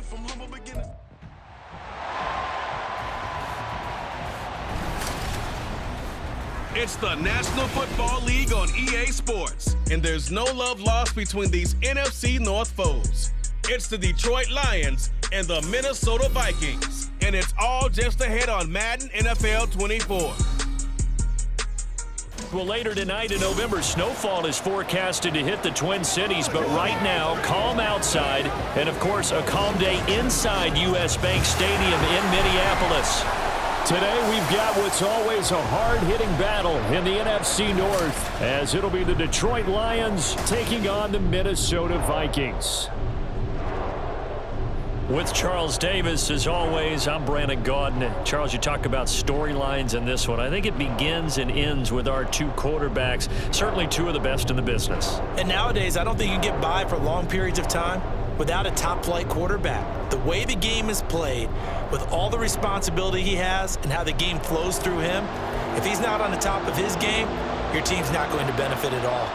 from humble beginnings. It's the National Football League on EA Sports, and there's no love lost between these NFC North foes. It's the Detroit Lions and the Minnesota Vikings, and it's all just ahead on Madden NFL 24. Well, later tonight in November, snowfall is forecasted to hit the Twin Cities, but right now, calm outside, and of course, a calm day inside US Bank Stadium in Minneapolis. Today, we've got what's always a hard-hitting battle in the NFC North, as it'll be the Detroit Lions taking on the Minnesota Vikings. With Charles Davis, as always, I'm Brandon Gaudin. Charles, you talk about storylines in this one. I think it begins and ends with our two quarterbacks, certainly two of the best in the business. And nowadays, I don't think you can get by for long periods of time without a top-flight quarterback. The way the game is played, with all the responsibility he has and how the game flows through him, if he's not on the top of his game, your team's not going to benefit at all.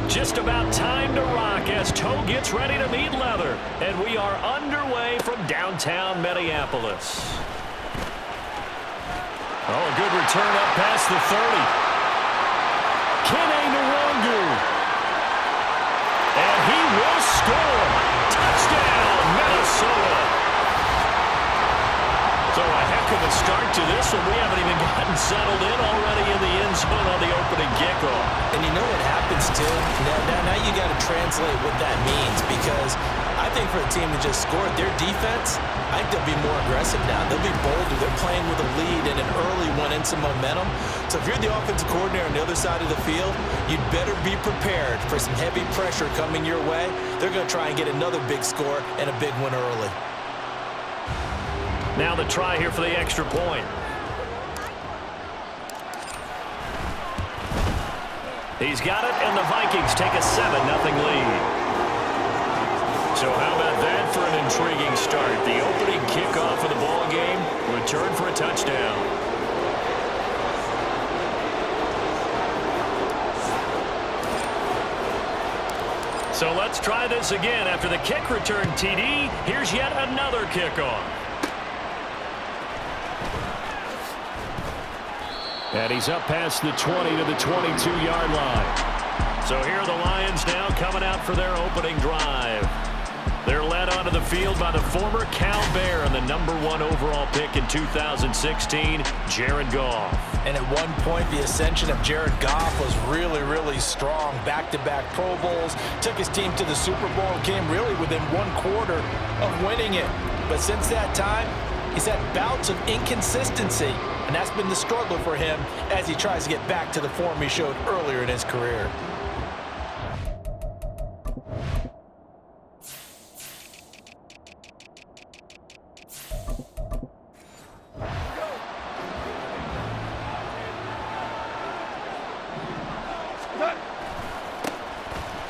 Just about time to rock as Toe gets ready to meet leather. And we are underway from downtown Minneapolis. Oh, a good return up past the 30. Kene Nwangu. And he will score. Touchdown, Minnesota. So a heck of a start to this one. We haven't even gotten settled in already in the end zone on the opening kickoff. And you know what happens, too? Now you got to translate what that means, because I think for a team to just score, their defense, I think they'll be more aggressive now. They'll be bolder. They're playing with a lead and an early one and some momentum. So if you're the offensive coordinator on the other side of the field, you'd better be prepared for some heavy pressure coming your way. They're going to try and get another big score and a big one early. Now the try here for the extra point. He's got it, and the Vikings take a 7-0 lead. So how about that for an intriguing start? The opening kickoff of the ball game, return for a touchdown. So let's try this again. After the kick return TD, here's yet another kickoff. And he's up past the 20 to the 22-yard line. So here are the Lions now coming out for their opening drive. They're led onto the field by the former Cal Bear and the #1 overall pick in 2016, Jared Goff. And at one point, the ascension of Jared Goff was really, really strong. Back-to-back Pro Bowls, took his team to the Super Bowl, and came really within one quarter of winning it. But since that time, he's had bouts of inconsistency, and that's been the struggle for him as he tries to get back to the form he showed earlier in his career.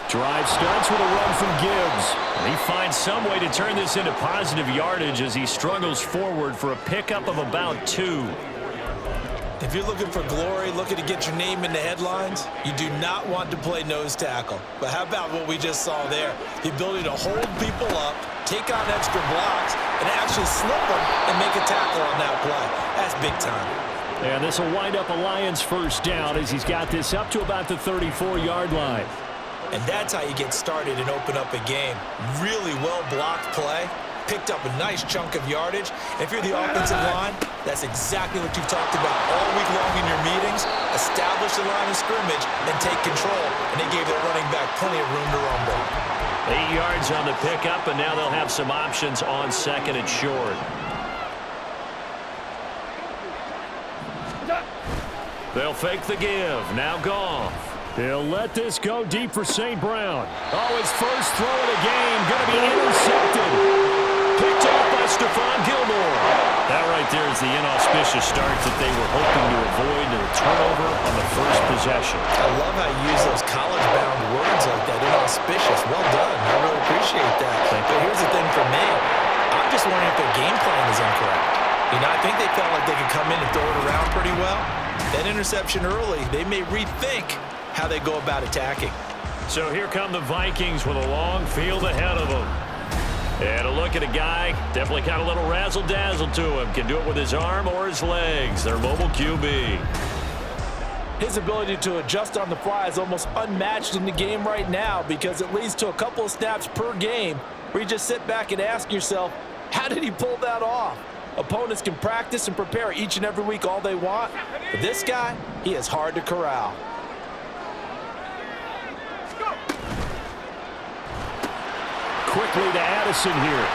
Drive starts with a run from Gibbs. And he finds some way to turn this into positive yardage as he struggles forward for a pickup of about 2. If you're looking for glory, looking to get your name in the headlines, you do not want to play nose tackle. But how about what we just saw there? The ability to hold people up, take on extra blocks, and actually slip them and make a tackle on that play. That's big time. And this will wind up a Lions first down as he's got this up to about the 34-yard line. And that's how you get started and open up a game. Really well-blocked play, picked up a nice chunk of yardage. And if you're the offensive line, that's exactly what you've talked about all week long in your meetings. Establish the line of scrimmage and take control. And they gave their running back plenty of room to rumble. 8 yards on the pickup, and now they'll have some options on second and short. They'll fake the give. Now Goff. He'll let this go deep for St. Brown. Oh, his first throw of the game going to be intercepted. Picked off by Stephon Gilmore. That right there is the inauspicious start that they were hoping to avoid, and a turnover on the first possession. I love how you use those college-bound words like that, inauspicious. Well done. I really appreciate that. But here's the thing for me. I'm just wondering if their game plan is incorrect. You know, I think they felt like they could come in and throw it around pretty well. That interception early, they may rethink how they go about attacking. So here come the Vikings with a long field ahead of them. And a look at a guy, definitely got a little razzle-dazzle to him. Can do it with his arm or his legs. Their mobile QB. His ability to adjust on the fly is almost unmatched in the game right now because it leads to a couple of snaps per game where you just sit back and ask yourself, how did he pull that off? Opponents can practice and prepare each and every week all they want, but this guy, he is hard to corral. Quickly to Addison here.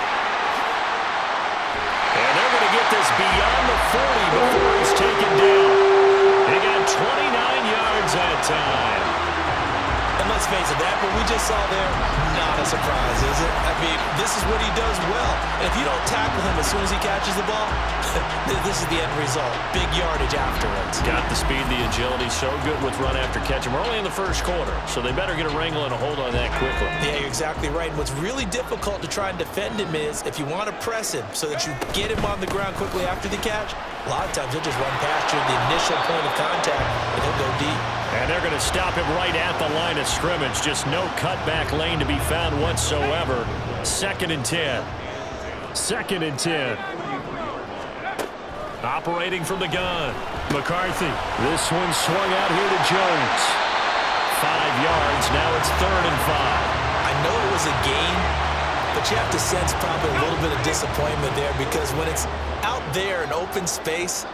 And they're going to get this beyond the 40 before he's taken down. They got 29 yards that time. And let's face it, that what we just saw there, not a surprise, is it? I mean, this is what he does well. And if you don't tackle him as soon as he catches the ball, this is the end result. Big yardage afterwards. Got the speed, the agility, so good with run after catch. And we're only in the first quarter, so they better get a wrangle and a hold on that quickly. Yeah, you're exactly right. And what's really difficult to try and defend him is if you want to press him so that you get him on the ground quickly after the catch, a lot of times he'll just run past you at the initial point of contact, and he'll go deep. And they're going to stop him right at the line of scrimmage. Just no cutback lane to be found whatsoever. 2nd and 10. 2nd and 10. Operating from the gun. McCarthy. This one swung out here to Jones. 5 yards. Now it's 3rd and 5. I know it was a gain, but you have to sense probably a little bit of disappointment there because when it's out there in open space,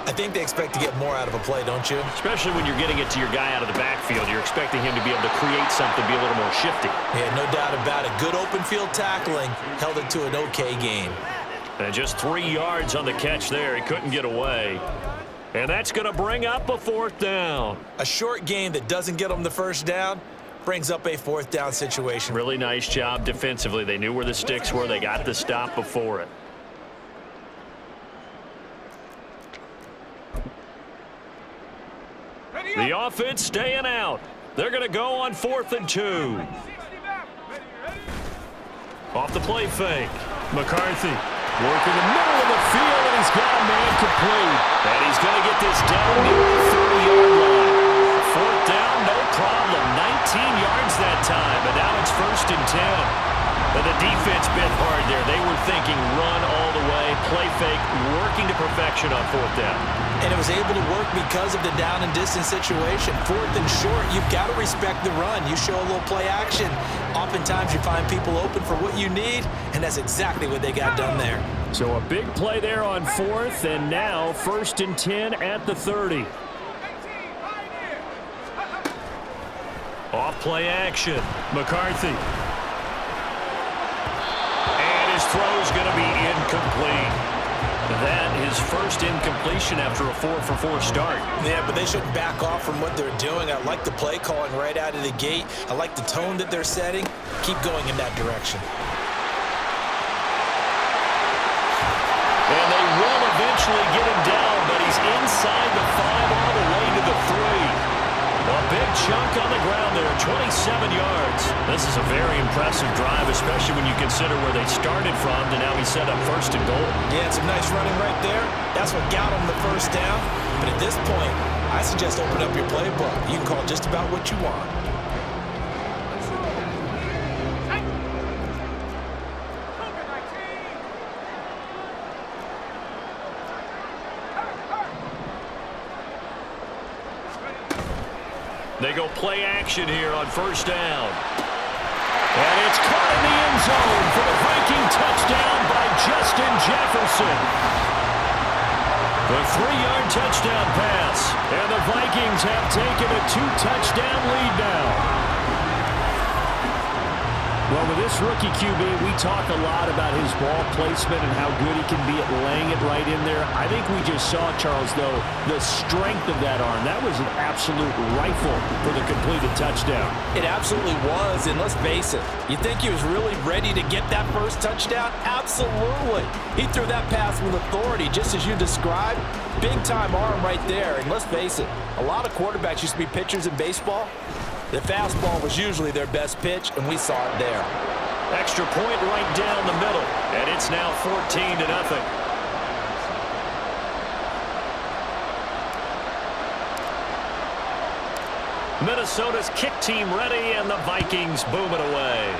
I think they expect to get more out of a play, don't you? Especially when you're getting it to your guy out of the backfield. You're expecting him to be able to create something, be a little more shifty. Yeah, no doubt about it. Good open field tackling held it to an okay gain. And just 3 yards on the catch there. He couldn't get away. And that's going to bring up a 4th down. A short gain that doesn't get them the first down brings up a 4th down situation. Really nice job defensively. They knew where the sticks were. They got the stop before it. The offense staying out. They're going to go on 4th and 2. Off the play fake. McCarthy working the middle of the field, and he's got a man complete. And he's going to get this down near the 30-yard line. 4th down, no problem. 19 yards that time, and now it's 1st and 10. But the defense bit hard there. They were thinking run all the way, play fake, working to perfection on 4th down. And it was able to work because of the down and distance situation. 4th and short, you've got to respect the run. You show a little play action. Oftentimes you find people open for what you need, and that's exactly what they got done there. So a big play there on 4th, and now 1st and 10 at the 30. Off play action. McCarthy. And his throw's going to be incomplete. That is first incompletion after a 4-for-4 start. Yeah, but they shouldn't back off from what they're doing. I like the play calling right out of the gate. I like the tone that they're setting. Keep going in that direction. And they will eventually get him down, but he's inside the 5 all the way to the 3. A big chunk on the ground there, 27 yards. This is a very impressive drive, especially when you consider where they started from to now be set up 1st and goal. Yeah, some nice running right there. That's what got them the 1st down. But at this point, I suggest open up your playbook. You can call just about what you want. They go play action here on 1st down. And it's caught in the end zone for the Viking touchdown by Justin Jefferson. The 3-yard touchdown pass. And the Vikings have taken a 2-touchdown lead now. Well, with this rookie QB, we talk a lot about his ball placement and how good he can be at laying it right in there. I think we just saw, Charles, though, the strength of that arm. That was an absolute rifle for the completed touchdown. It absolutely was, and let's face it, you think he was really ready to get that first touchdown? Absolutely. He threw that pass with authority, just as you described. Big-time arm right there, and let's face it, a lot of quarterbacks used to be pitchers in baseball. The fastball was usually their best pitch, and we saw it there. Extra point right down the middle, and it's now 14-0. Minnesota's kick team ready, and the Vikings boom it away.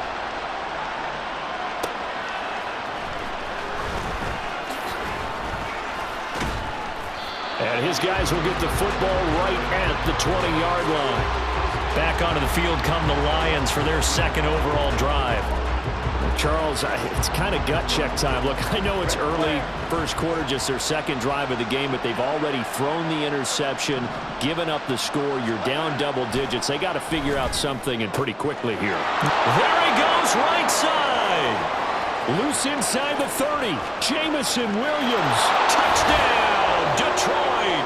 And his guys will get the football right at the 20-yard line. Back onto the field come the Lions for their second overall drive. Charles, it's kind of gut check time. Look, I know it's early, first quarter, just their second drive of the game, but they've already thrown the interception, given up the score. You're down double digits. They got to figure out something, and pretty quickly here. There he goes, right side. Loose inside the 30. Jamison Williams. Touchdown, Detroit.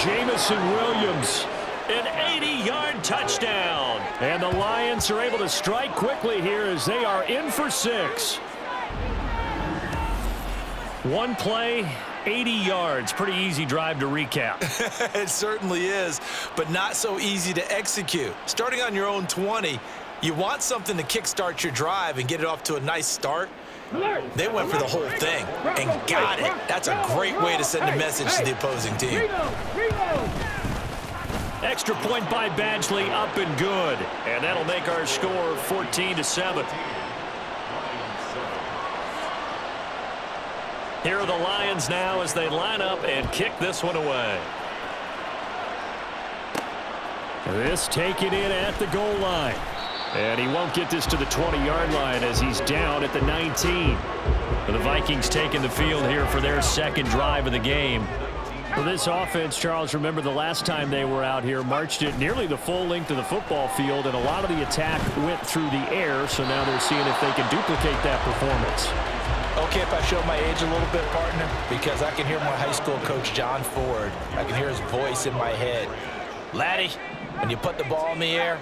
Jamison Williams. An 80-yard touchdown. And the Lions are able to strike quickly here as they are in for 6. One play, 80 yards. Pretty easy drive to recap. It certainly is, but not so easy to execute. Starting on your own 20, you want something to kickstart your drive and get it off to a nice start. They went for the whole thing and got it. That's a great way to send a message to the opposing team. Extra point by Badgley, up and good. And that'll make our score 14-7. Here are the Lions now as they line up and kick this one away. This taken in at the goal line. And he won't get this to the 20-yard line as he's down at the 19. The Vikings taking the field here for their second drive of the game. For this offense, Charles, remember the last time they were out here, marched it nearly the full length of the football field, and a lot of the attack went through the air, so now they're seeing if they can duplicate that performance. Okay, if I show my age a little bit, partner, because I can hear my high school coach, John Ford. I can hear his voice in my head. Laddie, when you put the ball in the air,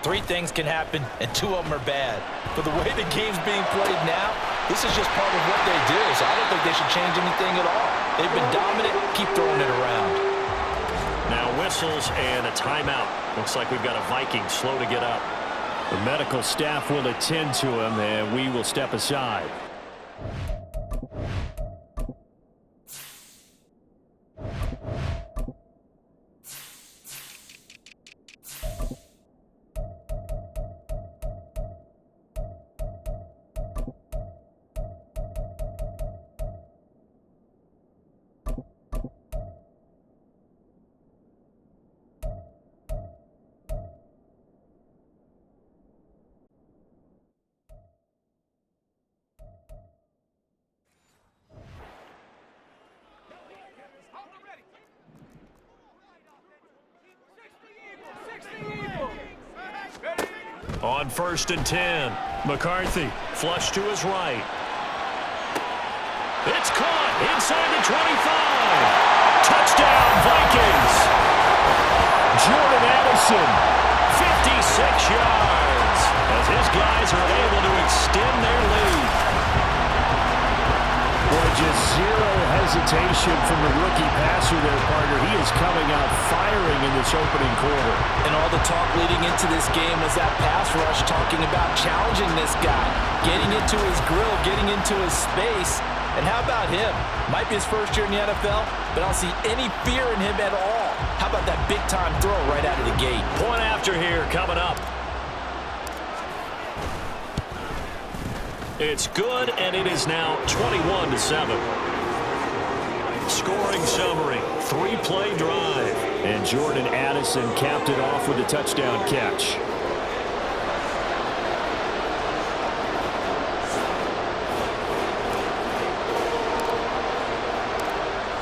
3 things can happen, and 2 of them are bad. But the way the game's being played now, this is just part of what they do, so I don't think they should change anything at all. They've been dominant. Keep throwing it around. Now whistles and a timeout. Looks like we've got a Viking slow to get up. The medical staff will attend to him, and we will step aside. On 1st and 10, McCarthy flush to his right. It's caught inside the 25. Touchdown, Vikings. Jordan Addison, 56 yards, as his guys are able to extend their lead. Boy, just zero hesitation from the rookie passer there, partner. He is coming out firing in this opening quarter. And all the talk leading into this game was that pass rush, talking about challenging this guy, getting into his grill, getting into his space. And how about him? Might be his first year in the NFL, but I don't see any fear in him at all. How about that big-time throw right out of the gate? Point after here coming up. It's good, and it is now 21-7. Scoring summary, 3-play drive. And Jordan Addison capped it off with a touchdown catch.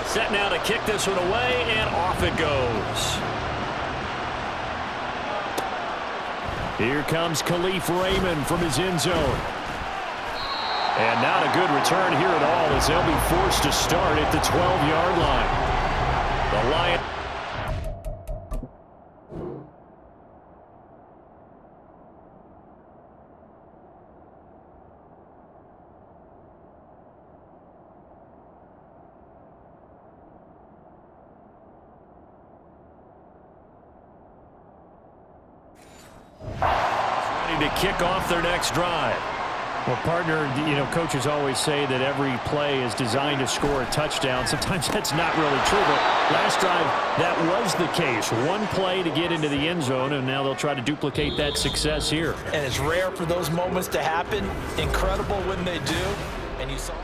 Set now to kick this one away, and off it goes. Here comes Khalif Raymond from his end zone. And not a good return here at all as they'll be forced to start at the 12-yard line. The Lions. Ready to kick off their next drive. Well, partner, coaches always say that every play is designed to score a touchdown. Sometimes that's not really true, but last drive, that was the case. One play to get into the end zone, and now they'll try to duplicate that success here. And it's rare for those moments to happen. Incredible when they do. And you saw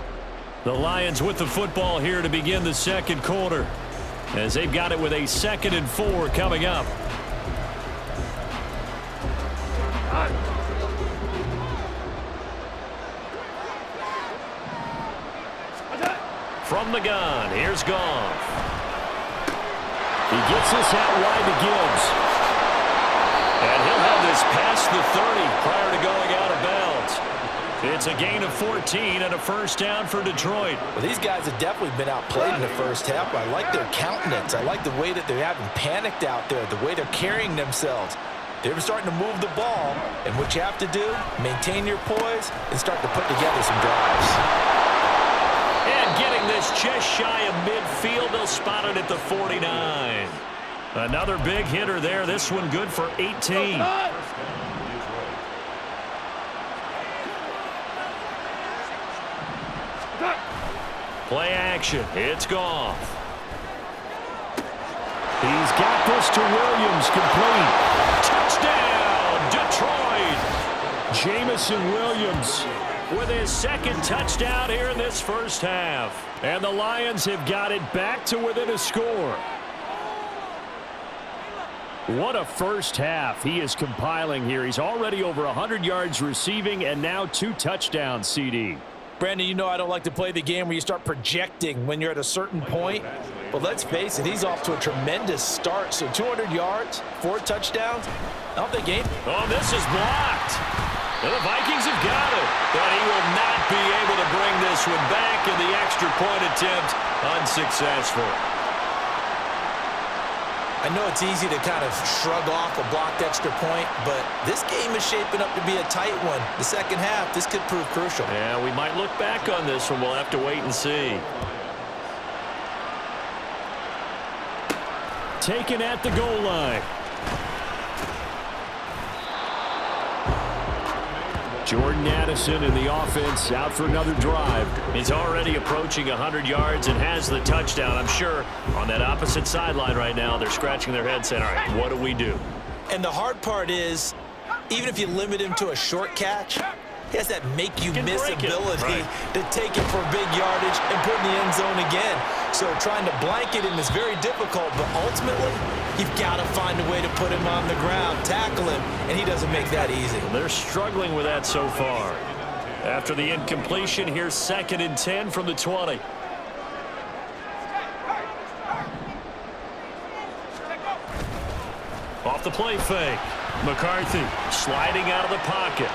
the Lions with the football here to begin the second quarter, as they've got it with a 2nd and 4 coming up. From the gun, here's Goff. He gets this out wide to Gibbs. And he'll have this past the 30 prior to going out of bounds. It's a gain of 14 and a first down for Detroit. Well, these guys have definitely been outplayed in the first half. I like their countenance. I like the way that they haven't panicked out there, the way they're carrying themselves. They're starting to move the ball, and what you have to do, maintain your poise and start to put together some drives. And getting this just shy of midfield, they'll spot it at the 49. Another big hitter there. This one good for 18. Play action. It's Goff. He's got this to Williams, complete. Touchdown, Detroit. Jamison Williams with his 2nd touchdown here in this first half. And the Lions have got it back to within a score. What a first half he is compiling here. He's already over 100 yards receiving and now 2 touchdowns, CD. Brandon, you know I don't like to play the game where you start projecting when you're at a certain point. But let's face it, he's off to a tremendous start. So 200 yards, 4 touchdowns. I don't think any. Oh, this is blocked. And the Vikings have got it. But he will not be able to bring this one back, and the extra point attempt unsuccessful. I know it's easy to kind of shrug off a blocked extra point, but this game is shaping up to be a tight one. The second half, this could prove crucial. Yeah, we might look back on this one. We'll have to wait and see. Taken at the goal line. Jordan Addison in the offense out for another drive. He's already approaching 100 yards and has the touchdown. I'm sure on that opposite sideline right now, they're scratching their heads saying, all right, what do we do? And the hard part is, even if you limit him to a short catch, he has that make-you-miss ability to take it for big yardage and put in the end zone again. So trying to blanket him is very difficult, but ultimately, you've got to find a way to put him on the ground, tackle him, and he doesn't make that easy. Well, they're struggling with that so far. After the incompletion, here's 2nd and 10 from the 20. Off the play fake. McCarthy sliding out of the pocket.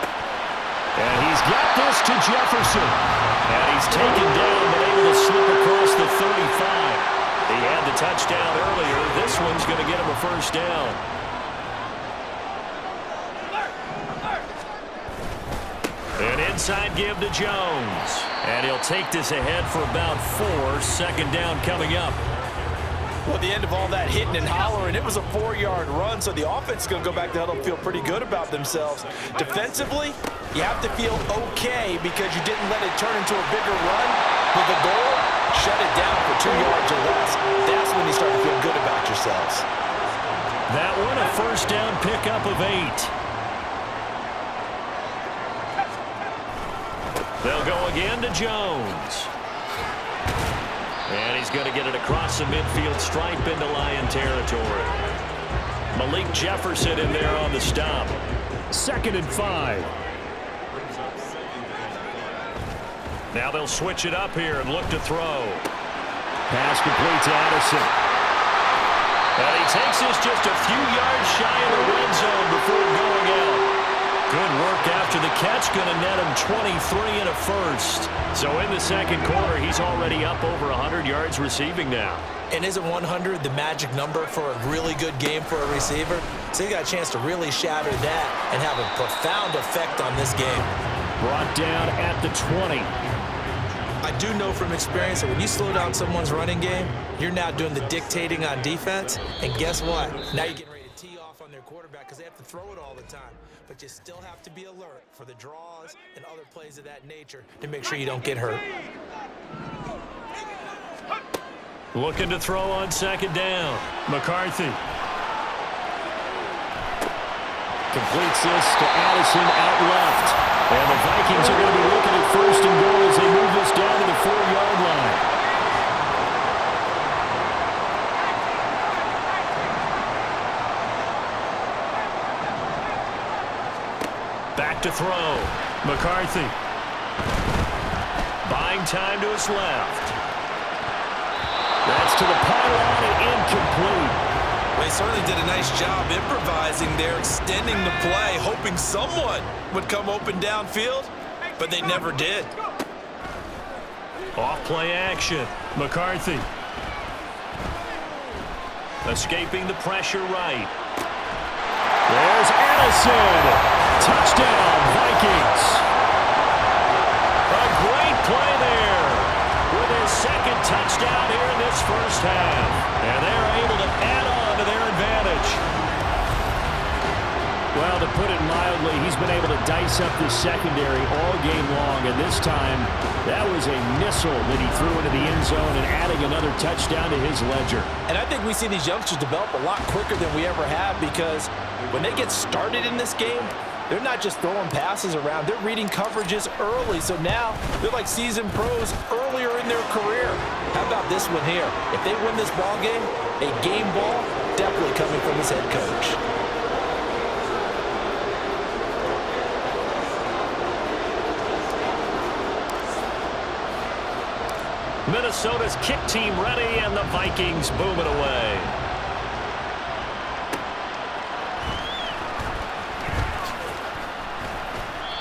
And he's got this to Jefferson. And he's taken down, but able to slip across the 35. He had the touchdown earlier. This one's going to get him a first down. An inside give to Jones. And he'll take this ahead for about 4. 2nd down coming up. Well, at the end of all that hitting and hollering, it was a 4-yard run, so the offense is going to go back to huddle and feel pretty good about themselves. Defensively, you have to feel okay because you didn't let it turn into a bigger run. But the goal, shut it down for 2 yards or less. That's when you start to feel good about yourselves. That one a first down pickup of 8. They'll go again to Jones. And he's going to get it across the midfield stripe into Lion territory. Malik Jefferson in there on the stop. 2nd and 5. Now they'll switch it up here and look to throw. Pass complete to Addison. And he takes this just a few yards shy of the red zone before going out. Good work after the catch, going to net him 23 and a first. So in the second quarter, he's already up over 100 yards receiving now. And isn't 100 the magic number for a really good game for a receiver? So he got a chance to really shatter that and have a profound effect on this game. Brought down at the 20. I do know from experience that when you slow down someone's running game, you're now doing the dictating on defense. And guess what? Now you're getting ready to tee off on their quarterback because they have to throw it all the time. but you still have to be alert for the draws and other plays of that nature to make sure you don't get hurt. Looking to throw on second down. McCarthy. Completes this to Addison out left. And the Vikings are going to be looking at first and goal as they move this down to the 4-yard line. Back to throw. McCarthy. Buying time to his left. That's to the pylon and incomplete. They certainly did a nice job improvising there, extending the play, hoping someone would come open downfield, but they never did. Off play action. McCarthy. Escaping the pressure right. There's Addison. Touchdown, Vikings. A great play there with his second touchdown here in this first half. And they're able to add on to their advantage. Well, to put it mildly, he's been able to dice up this secondary all game long. And this time, that was a missile that he threw into the end zone and adding another touchdown to his ledger. And I think we see these youngsters develop a lot quicker than we ever have, because when they get started in this game, they're not just throwing passes around. They're reading coverages early. So now they're like seasoned pros earlier in their career. How about this one here? If they win this ball game, a game ball definitely coming from his head coach. Minnesota's kick team ready, and the Vikings boom it away.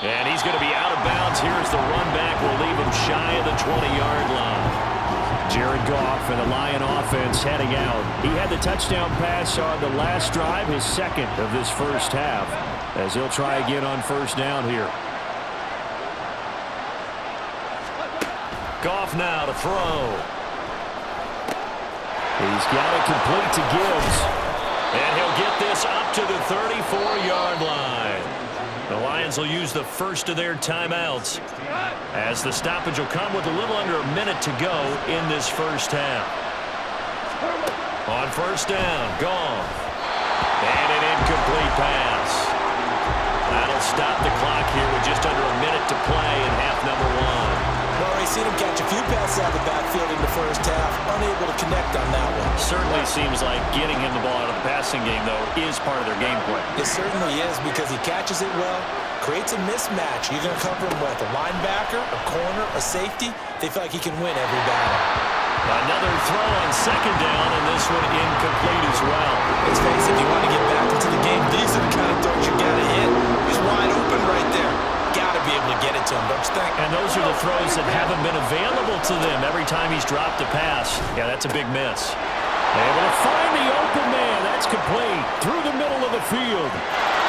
And he's going to be out of bounds. Here's the run back. Will leave him shy of the 20-yard line. Jared Goff and the Lion offense heading out. He had the touchdown pass on the last drive, his second of this first half, as he'll try again on first down here. Goff now to throw. He's got it complete to Gibbs. And he'll get this up to the 34-yard line. The Lions will use the first of their timeouts, as the stoppage will come with a little under a minute to go in this first half. On first down, Goff. And an incomplete pass. That'll stop the clock here with just under a minute to play in half number one. Well, I've seen him catch a few passes out of the backfield in the first half, unable to connect on that one. Certainly seems like getting him the ball out of the passing game, though, is part of their game plan. It certainly is, because he catches it well, creates a mismatch. You're going to cover him with a linebacker, a corner, a safety. They feel like he can win every battle. Another throw on second down, and this one incomplete as well. Let's face it, if you want to get back into the game, these are the kind of throws you got to hit. He's wide open right there. Got to be able to get it to him, don't you think? And those are the throws that haven't been available to them every time he's dropped a pass. Yeah, that's a big miss. Able to find the open man. That's complete. Through the middle of the field.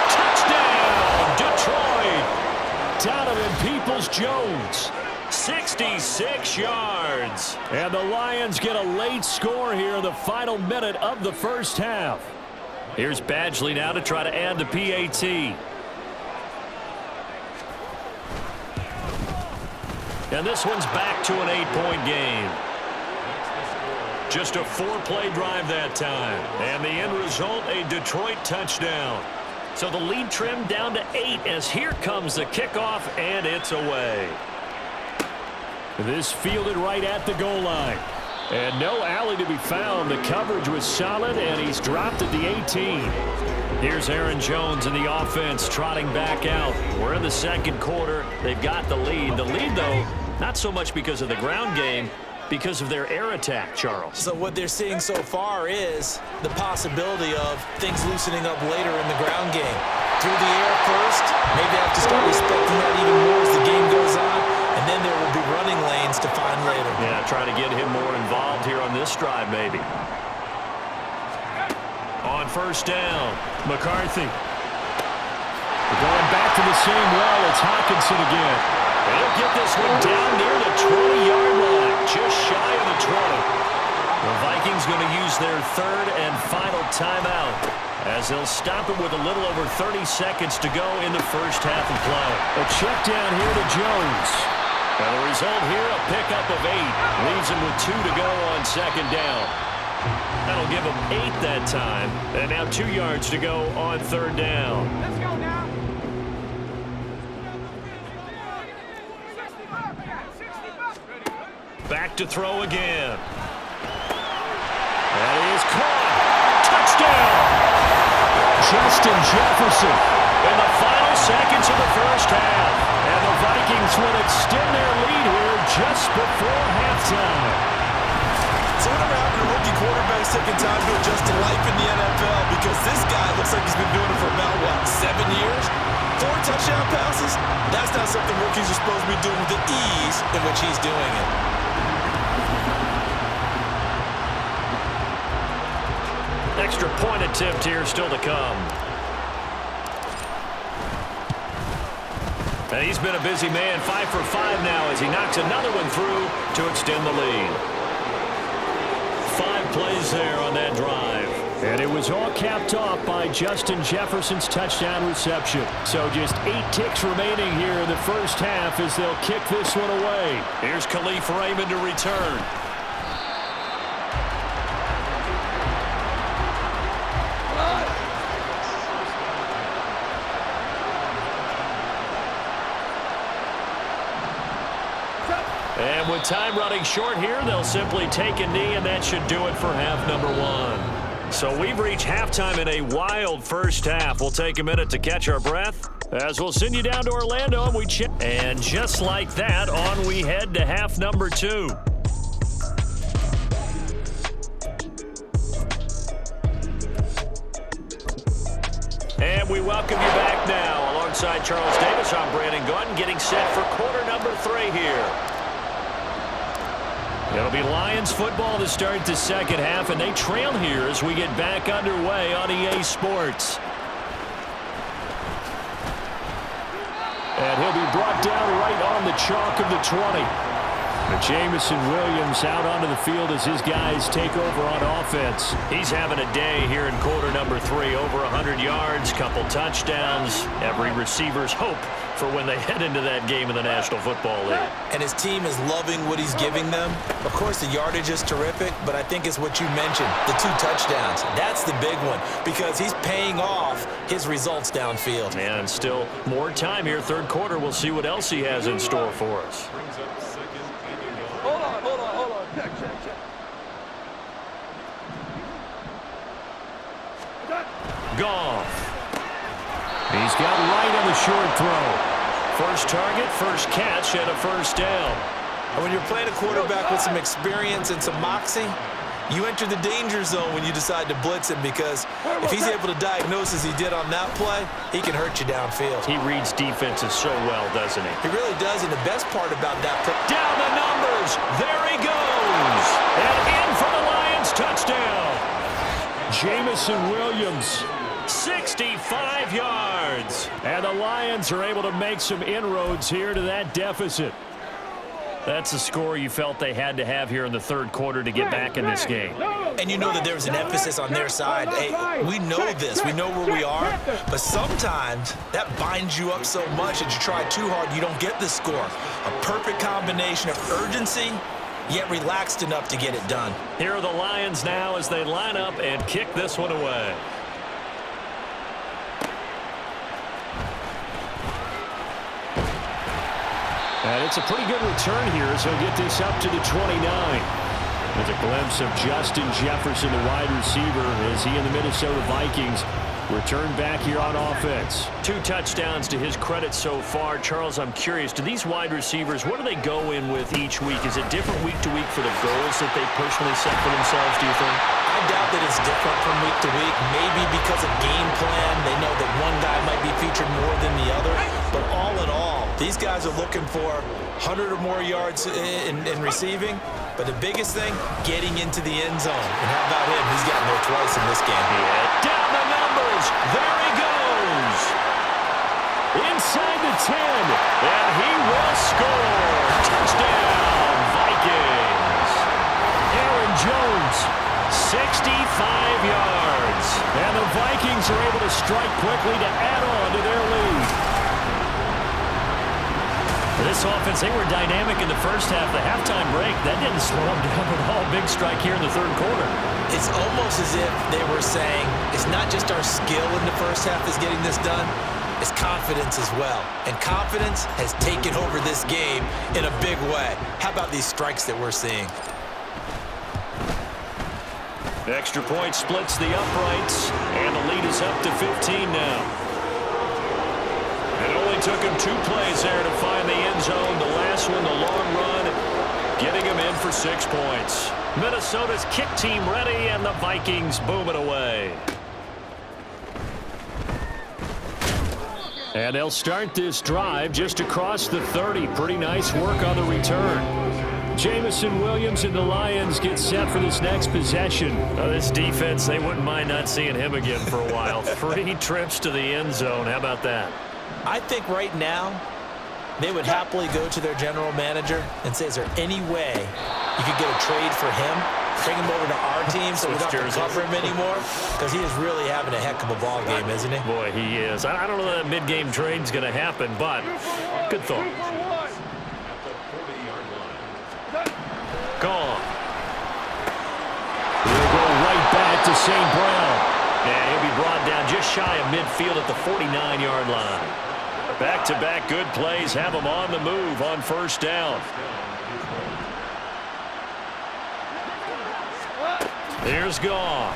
Touchdown, Detroit. Donovan Peoples-Jones. 66 yards. And the Lions get a late score here in the final minute of the first half. Here's Badgley now to try to add the PAT. And this one's back to an 8-point game. Just a 4-play drive that time. And the end result, a Detroit touchdown. So the lead trimmed down to 8 as here comes the kickoff, and it's away. This fielded right at the goal line. And no alley to be found. The coverage was solid, and he's dropped at the 18. Here's Aaron Jones and the offense trotting back out. We're in the second quarter. They've got the lead. The lead, though, not so much because of the ground game, because of their air attack, Charles. So what they're seeing so far is the possibility of things loosening up later in the ground game. Through the air first, maybe they have to start respecting that even more as the game goes on, and then there will be running lanes to find later. Yeah, try to get him more involved here on this drive, maybe. On first down, McCarthy. Going back to the same well, it's Hockenson again. They'll get this one down near the 20-yard line, just shy of the 20. The Vikings going to use their third and final timeout as they'll stop it with a little over 30 seconds to go in the first half of play. A check down here to Jones. And the result here, a pickup of 8. Leaves him with 2 to go on second down. That'll give him 8 that time. And now 2 yards to go on third down. Let's go now. Back to throw again. That is caught. Touchdown! Justin Jefferson in the final seconds of the first half. And the Vikings will extend their lead here just before halftime. So whatever happened to rookie quarterbacks taking time to adjust to life in the NFL? Because this guy looks like he's been doing it for about, 7 years? 4 touchdown passes? That's not something rookies are supposed to be doing with the ease in which he's doing it. Extra point attempt here still to come. And he's been a busy man, 5 for 5 now as he knocks another one through to extend the lead. 5 plays there on that drive. And it was all capped off by Justin Jefferson's touchdown reception. So just 8 ticks remaining here in the first half as they'll kick this one away. Here's Khalif Raymond to return. And with time running short here, they'll simply take a knee, and that should do it for half number 1. So we've reached halftime in a wild first half. We'll take a minute to catch our breath as we'll send you down to Orlando, and we check. And just like that, on we head to half number 2. And we welcome you back now. Alongside Charles Davis, I'm Brandon Gunn, getting set for quarter number 3 here. It'll be Lions football to start the second half, and they trail here as we get back underway on EA Sports. And he'll be brought down right on the chalk of the 20. But Jamison Williams out onto the field as his guys take over on offense. He's having a day here in quarter number 3. Over 100 yards, couple touchdowns. Every receiver's hope for when they head into that game in the National Football League. And his team is loving what he's giving them. Of course, the yardage is terrific, but I think it's what you mentioned, the 2 touchdowns. That's the big one because he's paying off his results downfield. And still more time here, third quarter. We'll see what else he has in store for us. Hold on. Check. Goff. He's got right on the short throw. First target, first catch, and a first down. And when you're playing a quarterback with some experience and some moxie, you enter the danger zone when you decide to blitz him because if he's able to diagnose as he did on that play, he can hurt you downfield. He reads defenses so well, doesn't he? He really does, and the best part about that play. Down the numbers. There he goes. And in for the Lions touchdown. Jamison Williams, 65 yards. And the Lions are able to make some inroads here to that deficit. That's a score you felt they had to have here in the third quarter to get back in this game. And you know that there was an emphasis on their side. Hey, we know this. We know where we are. But sometimes that binds you up so much that you try too hard, you don't get the score. A perfect combination of urgency, yet relaxed enough to get it done. Here are the Lions now as they line up and kick this one away. And it's a pretty good return here as he'll get this up to the 29. There's a glimpse of Justin Jefferson, the wide receiver, as he and the Minnesota Vikings return back here on offense. 2 touchdowns to his credit so far. Charles, I'm curious, do these wide receivers, what do they go in with each week? Is it different week to week for the goals that they personally set for themselves, do you think? I doubt that it's different from week to week. Maybe because of game plan, they know that one guy might be featured more than the other. But all in all, these guys are looking for 100 or more yards in receiving. But the biggest thing, getting into the end zone. And how about him? He's gotten there twice in this game. Yeah. Down the numbers. There he goes. Inside the 10. And he will score. Touchdown, Vikings. Aaron Jones, 65 yards. And the Vikings Lions are able to strike quickly to add on to their lead. For this offense, they were dynamic in the first half. The halftime break, that didn't slow them down at all. Big strike here in the third quarter. It's almost as if they were saying, it's not just our skill in the first half that's getting this done, it's confidence as well. And confidence has taken over this game in a big way. How about these strikes that we're seeing? Extra point splits the uprights, and the lead is up to 15 now. It only took him 2 plays there to find the end zone. The last one, the long run, getting him in for 6 points. Minnesota's kick team ready, and the Vikings boom it away. And they'll start this drive just across the 30. Pretty nice work on the return. Jamison Williams and the Lions get set for this next possession. This defense, they wouldn't mind not seeing him again for a while. 3 trips to the end zone. How about that? I think right now they would happily go to their general manager and say, is there any way you could get a trade for him? Bring him over to our team so we don't have to cover him anymore? Because he is really having a heck of a ball game, isn't he? Boy, he is. I don't know that mid-game trade's going to happen, but good thought. Gone. He'll go right back to St. Brown. And he'll be brought down just shy of midfield at the 49-yard line. Back-to-back good plays have him on the move on first down. Here's Goff.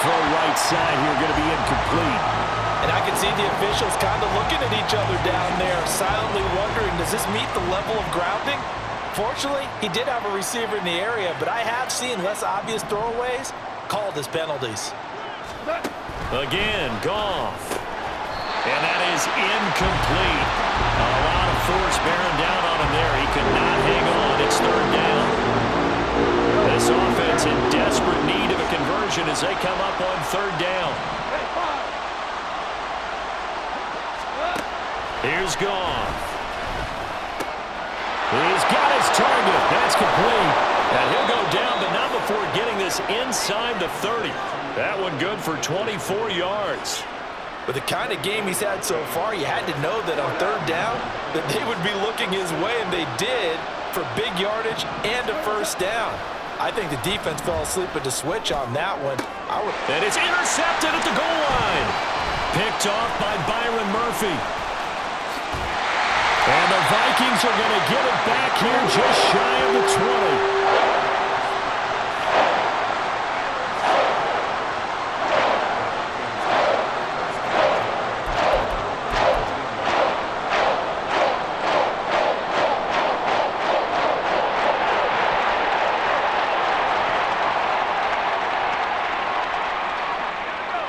Throw right side here going to be incomplete. And I can see the officials kind of looking at each other down there, silently wondering, does this meet the level of grounding? Fortunately, he did have a receiver in the area, but I have seen less obvious throwaways called as penalties. Again, Goff. And that is incomplete. A lot of force bearing down on him there. He could not hang on. It's third down. This offense in desperate need of a conversion as they come up on third down. Here's Goff. He's got his target. That's complete. And he'll go down, but not before getting this inside the 30. That one good for 24 yards. With the kind of game he's had so far, you had to know that on third down that they would be looking his way, and they did, for big yardage and a first down. I think the defense fell asleep at the switch on that one. And it's intercepted at the goal line. Picked off by Byron Murphy. And the Vikings are going to get it back here just shy of the 20.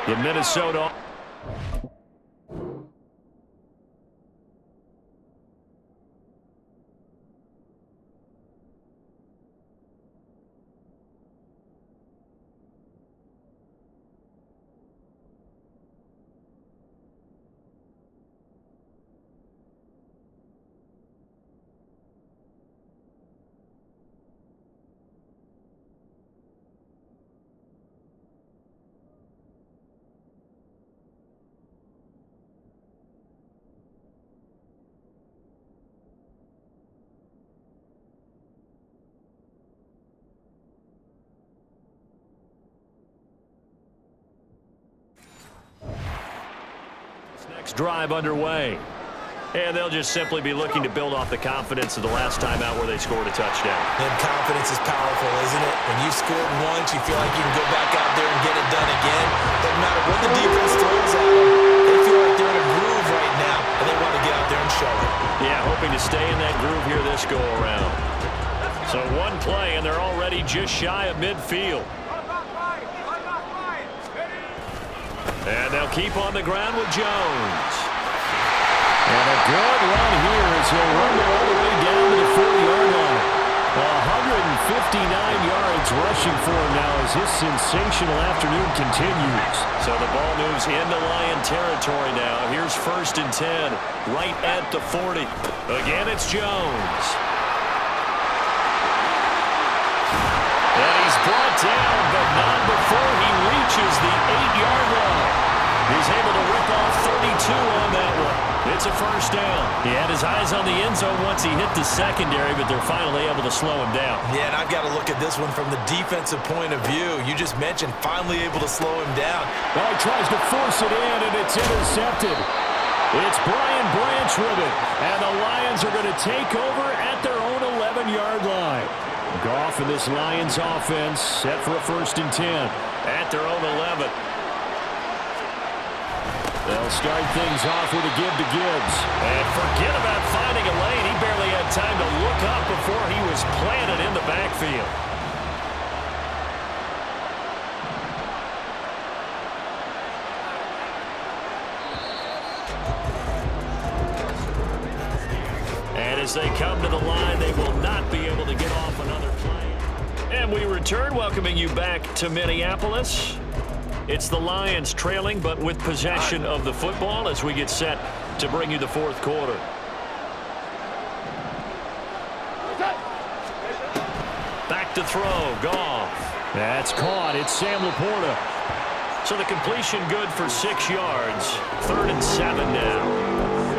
In Minnesota. Next drive underway. And they'll just simply be looking to build off the confidence of the last time out where they scored a touchdown. And confidence is powerful, isn't it? When you've scored once, you feel like you can go back out there and get it done again. Doesn't matter what the defense throws at them. They feel like they're in a groove right now, and they want to get out there and show it. Yeah, hoping to stay in that groove here this go-around. So one play, and they're already just shy of midfield. And they'll keep on the ground with Jones. And a good run here as he'll run all the way down to the 40-yard line. 159 yards rushing for him now as his sensational afternoon continues. So the ball moves into Lion territory now. Here's 1st and 10, right at the 40. Again, it's Jones. And he's brought down, but not the 8-yard line. He's able to rip off 32 on that one. It's a first down. He had his eyes on the end zone once he hit the secondary, but they're finally able to slow him down. Yeah, and I've got to look at this one from the defensive point of view. You just mentioned finally able to slow him down. Well, he tries to force it in, and it's intercepted. It's Brian Branch with it, and the Lions are going to take over at their own 11-yard line. Goff and this Lions offense set for a 1st and 10 at their own 11. They'll start things off with a give to Gibbs. And forget about finding a lane. He barely had time to look up before he was planted in the backfield. And as they come to the line, they will not be able to get off another play. And we return, welcoming you back to Minneapolis. It's the Lions trailing, but with possession of the football as we get set to bring you the 4th quarter. Back to throw, Goff. That's caught. It's Sam Laporta. So the completion good for 6 yards. 3rd and 7 now.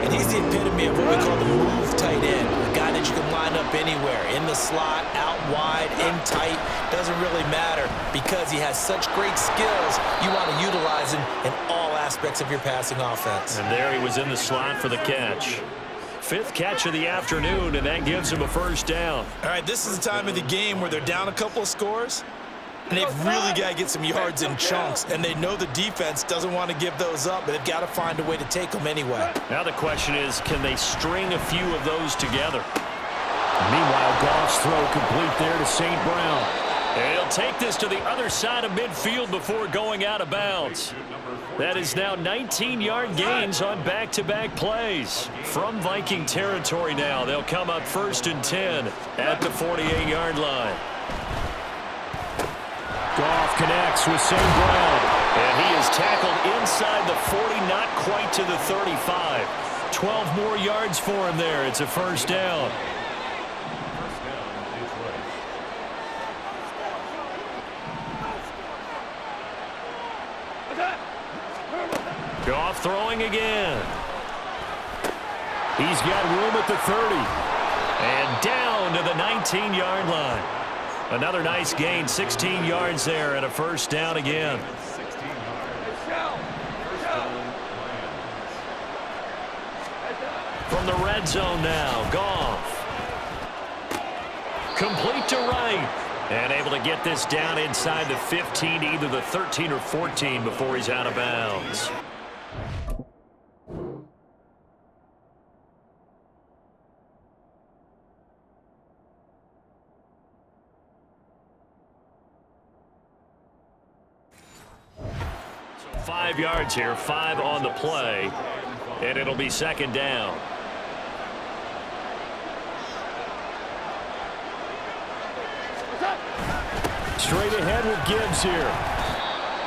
And he's the epitome of what we call the move tight end. A guy that you can line up anywhere. In the slot, out wide, in tight. Doesn't really matter because he has such great skills. You want to utilize him in all aspects of your passing offense. And there he was in the slot for the catch. 5th catch of the afternoon, and that gives him a 1st down. All right, this is the time of the game where they're down a couple of scores. And they've really got to get some yards in chunks. And they know the defense doesn't want to give those up, but they've got to find a way to take them anyway. Now the question is, can they string a few of those together? Meanwhile, Goff's throw complete there to St. Brown. And he'll take this to the other side of midfield before going out of bounds. That is now 19-yard gains on back-to-back plays. From Viking territory now, they'll come up 1st and 10 at the 48-yard line. Goff connects with St. Brown. And he is tackled inside the 40, not quite to the 35. 12 more yards for him there. It's a 1st down. Goff throwing again. He's got room at the 30. And down to the 19-yard line. Another nice gain, 16 yards there, and a 1st down again. From the red zone now, Goff. Complete to right. And able to get this down inside the 15, either the 13 or 14 before he's out of bounds. So 5 yards here, 5 on the play, and it'll be 2nd down. Straight ahead with Gibbs here.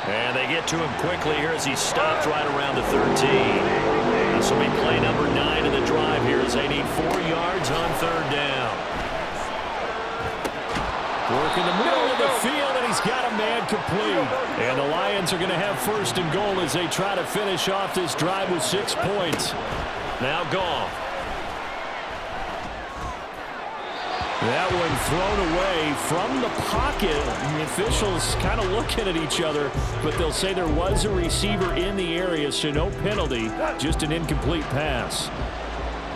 And they get to him quickly here as he stopped right around the 13. This will be play number 9 of the drive here as they need 4 yards on 3rd down. Work in the middle of the field, and he's got a man complete. And the Lions are going to have 1st and goal as they try to finish off this drive with 6 points. Now Goff. That one thrown away from the pocket. The officials kind of looking at each other, but they'll say there was a receiver in the area, so no penalty, just an incomplete pass.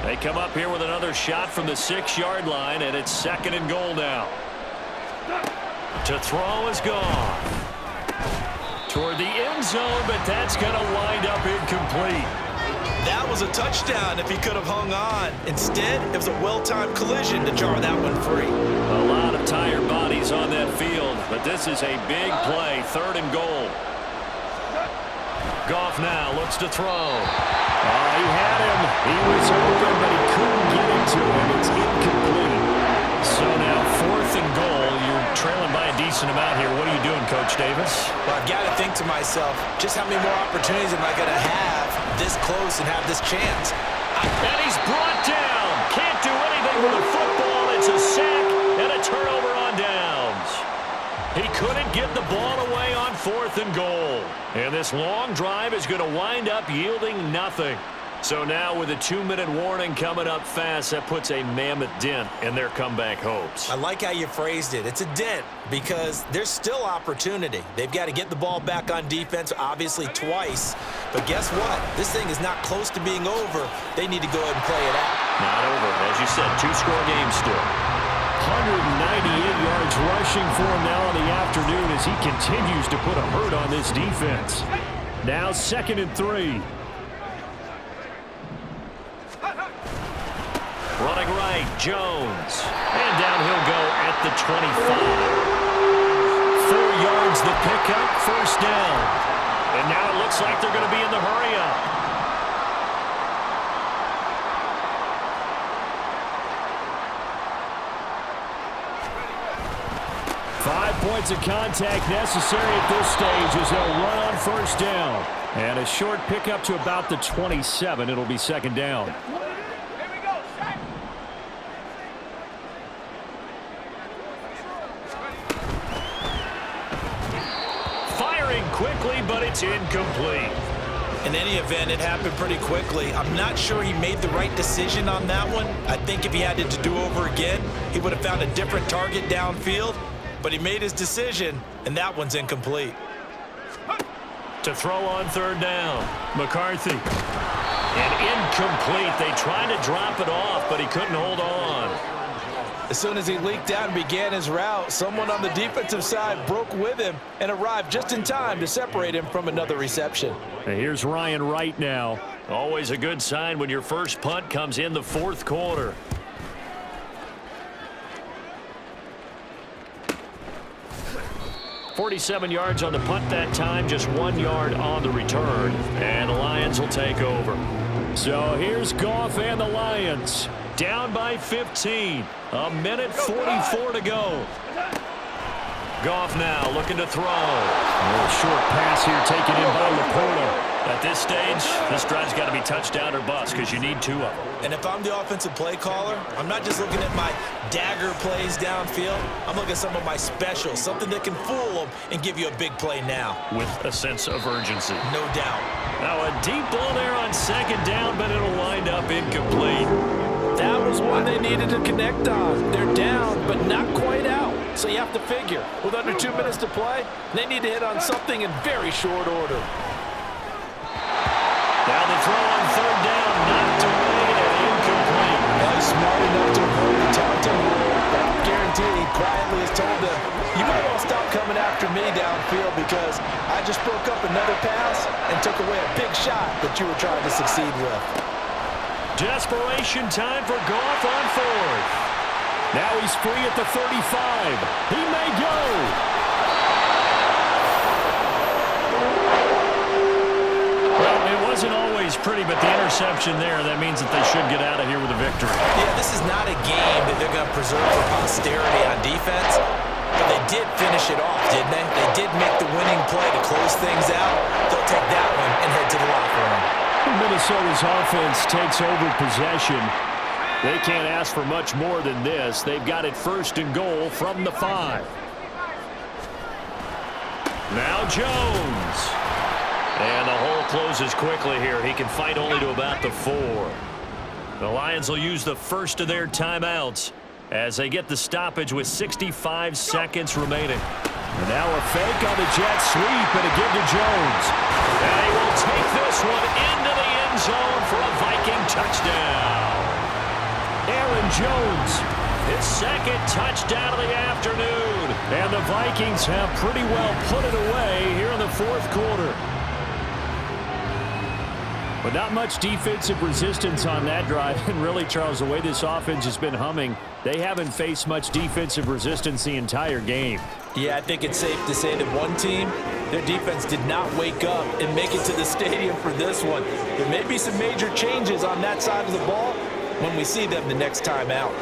They come up here with another shot from the 6-yard line, and it's 2nd and goal now. To throw is Goff. Toward the end zone, but that's going to wind up incomplete. That was a touchdown if he could have hung on. Instead, it was a well-timed collision to jar that one free. A lot of tired bodies on that field, but this is a big play, 3rd and goal. Goff now looks to throw. He had him. He was open, but he couldn't get into him. It's incomplete. So now 4th and goal. You're trailing by a decent amount here. What are you doing, Coach Davis? Well, I've got to think to myself, just how many more opportunities am I going to have this close and have this chance? And he's brought down. Can't do anything with the football. It's a sack and a turnover on downs. He couldn't get the ball away on 4th and goal. And this long drive is going to wind up yielding nothing. So now with a 2-minute warning coming up fast, that puts a mammoth dent in their comeback hopes. I like how you phrased it. It's a dent because there's still opportunity. They've got to get the ball back on defense, obviously twice. But guess what? This thing is not close to being over. They need to go ahead and play it out. Not over. As you said, 2-score game still. 198 yards rushing for him now in the afternoon as he continues to put a hurt on this defense. Now 2nd and 3. Running right, Jones. And down he'll go at the 25. 4 yards the pickup, 1st down. And now it looks like they're going to be in the hurry-up. 5 points of contact necessary at this stage as they'll run on 1st down. And a short pickup to about the 27. It'll be 2nd down. Firing quickly, but it's incomplete. In any event, it happened pretty quickly. I'm not sure he made the right decision on that one. I think if he had it to do over again, he would have found a different target downfield. But he made his decision, and that one's incomplete. To throw on 3rd down, McCarthy. And incomplete. They tried to drop it off, but he couldn't hold on. As soon as he leaked out and began his route, someone on the defensive side broke with him and arrived just in time to separate him from another reception. And here's Ryan Wright now. Always a good sign when your first punt comes in the 4th quarter. .47 yards on the punt that time, just 1 yard on the return. And the Lions will take over. So here's Goff and the Lions. Down by 15. A minute 44 to go. Goff now looking to throw. A little short pass here taken in by Laporta. At this stage, this drive's got to be touchdown or bust because you need 2 of them. And if I'm the offensive play caller, I'm not just looking at my dagger plays downfield. I'm looking at some of my specials, something that can fool them and give you a big play now. With a sense of urgency. No doubt. Now a deep ball there on 2nd down, but it'll wind up incomplete. That was one they needed to connect on. They're down, but not quite out. So you have to figure, with under 2 minutes to play, they need to hit on something in very short order. Now the throw on 3rd down, knocked away and incomplete. Well, he's smart enough to avoid the taunting rule, but I guarantee he quietly has told them, you might want to stop coming after me downfield because I just broke up another pass and took away a big shot that you were trying to succeed with. Desperation time for Goff on 4th. Now he's free at the 35. He may go. Well, it wasn't always pretty, but the interception there, that means that they should get out of here with a victory. Yeah, this is not a game that they're going to preserve for posterity on defense, but they did finish it off, didn't they? They did make the winning play to close things out. They'll take that one and head to the locker room. Minnesota's offense takes over possession. They can't ask for much more than this. They've got it 1st and goal from the 5. Now Jones. And the hole closes quickly here. He can fight only to about the 4. The Lions will use the first of their timeouts as they get the stoppage with 65 seconds remaining. And now a fake on the jet sweep and a give to Jones. And he will take this one into the end zone for a Viking touchdown. Aaron Jones, his 2nd touchdown of the afternoon. And the Vikings have pretty well put it away here in the 4th quarter. But not much defensive resistance on that drive. And really, Charles, the way this offense has been humming, they haven't faced much defensive resistance the entire game. Yeah, I think it's safe to say that one team, their defense did not wake up and make it to the stadium for this one. There may be some major changes on that side of the ball when we see them the next time out.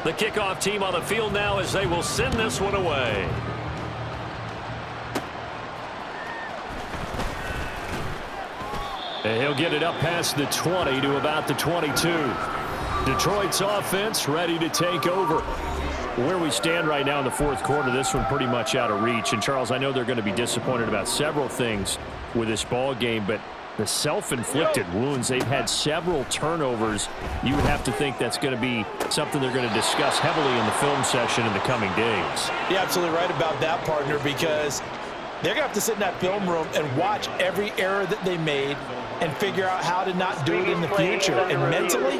The kickoff team on the field now as they will send this one away. And he'll get it up past the 20 to about the 22. Detroit's offense ready to take over. Where we stand right now in the fourth quarter, this one pretty much out of reach. And, Charles, I know they're going to be disappointed about several things with this ball game, but the self-inflicted wounds, they've had several turnovers. You would have to think that's going to be something they're going to discuss heavily in the film session in the coming days. You're absolutely right about that, partner, because they're going to have to sit in that film room and watch every error that they made and figure out how to not do it in the future. And mentally,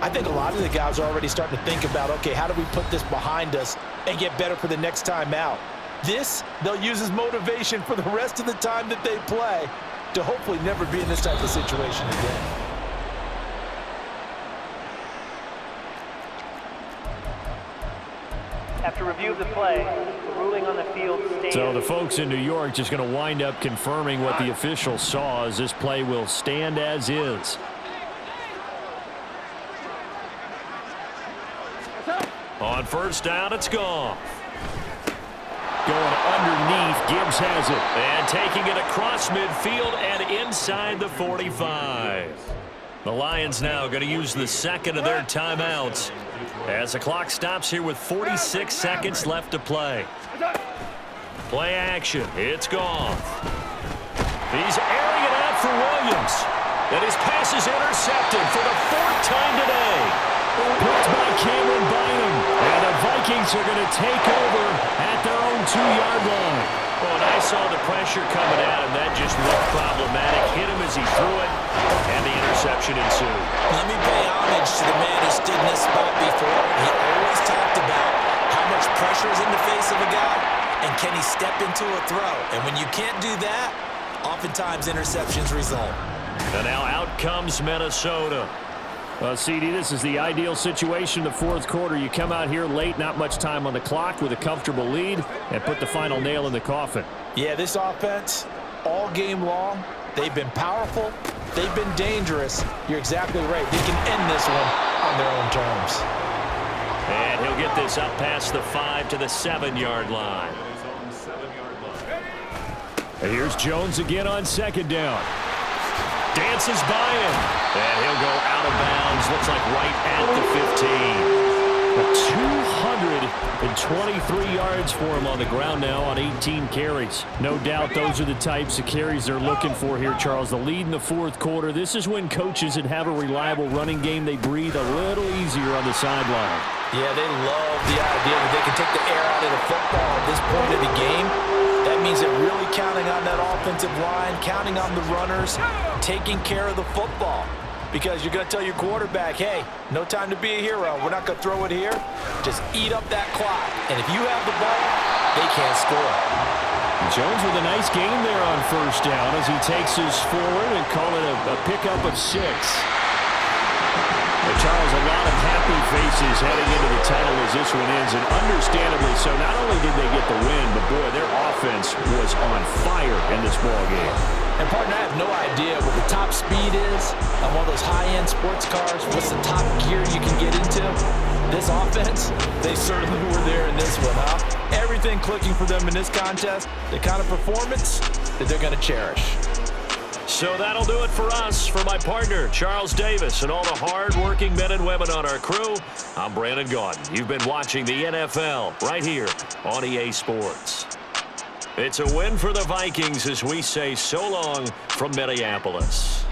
I think a lot of the guys are already starting to think about, okay, how do we put this behind us and get better for the next time out? This, they'll use as motivation for the rest of the time that they play to hopefully never be in this type of situation again. After review of the play, the ruling on the field stands. So the folks in New York just going to wind up confirming what the officials saw, as this play will stand as is. On first down, it's gone. Going underneath, Gibbs has it. And taking it across midfield and inside the 45. The Lions now going to use the second of their timeouts as the clock stops here with 46 seconds left to play. Play action. It's gone. He's airing it out for Williams. And his pass is intercepted for the fourth time today. Picked by Cameron Bynum. And the Vikings are going to take over at their own 2-yard line. Well, and I saw the pressure coming at him. That just looked problematic. Hit him as he threw it, and the interception ensued. Let me pay homage to the man who stood in this spot before. He always talked about how much pressure is in the face of a guy, and can he step into a throw? And when you can't do that, oftentimes interceptions result. And now out comes Minnesota. Well, CD, this is the ideal situation in the fourth quarter. You come out here late, not much time on the clock, with a comfortable lead, and put the final nail in the coffin. Yeah, this offense, all game long, they've been powerful, they've been dangerous. You're exactly right. They can end this one on their own terms. And he'll get this up past the 5 to the 7-yard line. And here's Jones again on second down. Dances by him. And he'll go out of bounds. Looks like right at the 15. 223 yards for him on the ground now on 18 carries. No doubt those are the types of carries they're looking for here, Charles. The lead in the fourth quarter. This is when coaches that have a reliable running game, they breathe a little easier on the sideline. Yeah, they love the idea that they can take the air out of the football at this point of the game. That means they're really counting on that offensive line, counting on the runners, taking care of the football. Because you're going to tell your quarterback, hey, no time to be a hero. We're not going to throw it here. Just eat up that clock. And if you have the ball, they can't score. Jones with a nice gain there on first down as he takes his forward and call it a pickup of 6. But Charles, a lot of happy faces heading into the title as this one ends, and understandably so. Not only did they get the win, but boy, their offense was on fire in this ball game. And partner, I have no idea what the top speed is on one of those high-end sports cars. What's the top gear you can get into? This offense, they certainly were there in this one, huh? Everything clicking for them in this contest, the kind of performance that they're going to cherish. So that'll do it for us. For my partner, Charles Davis, and all the hard-working men and women on our crew, I'm Brandon Gaudin. You've been watching the NFL right here on EA Sports. It's a win for the Vikings as we say so long from Minneapolis.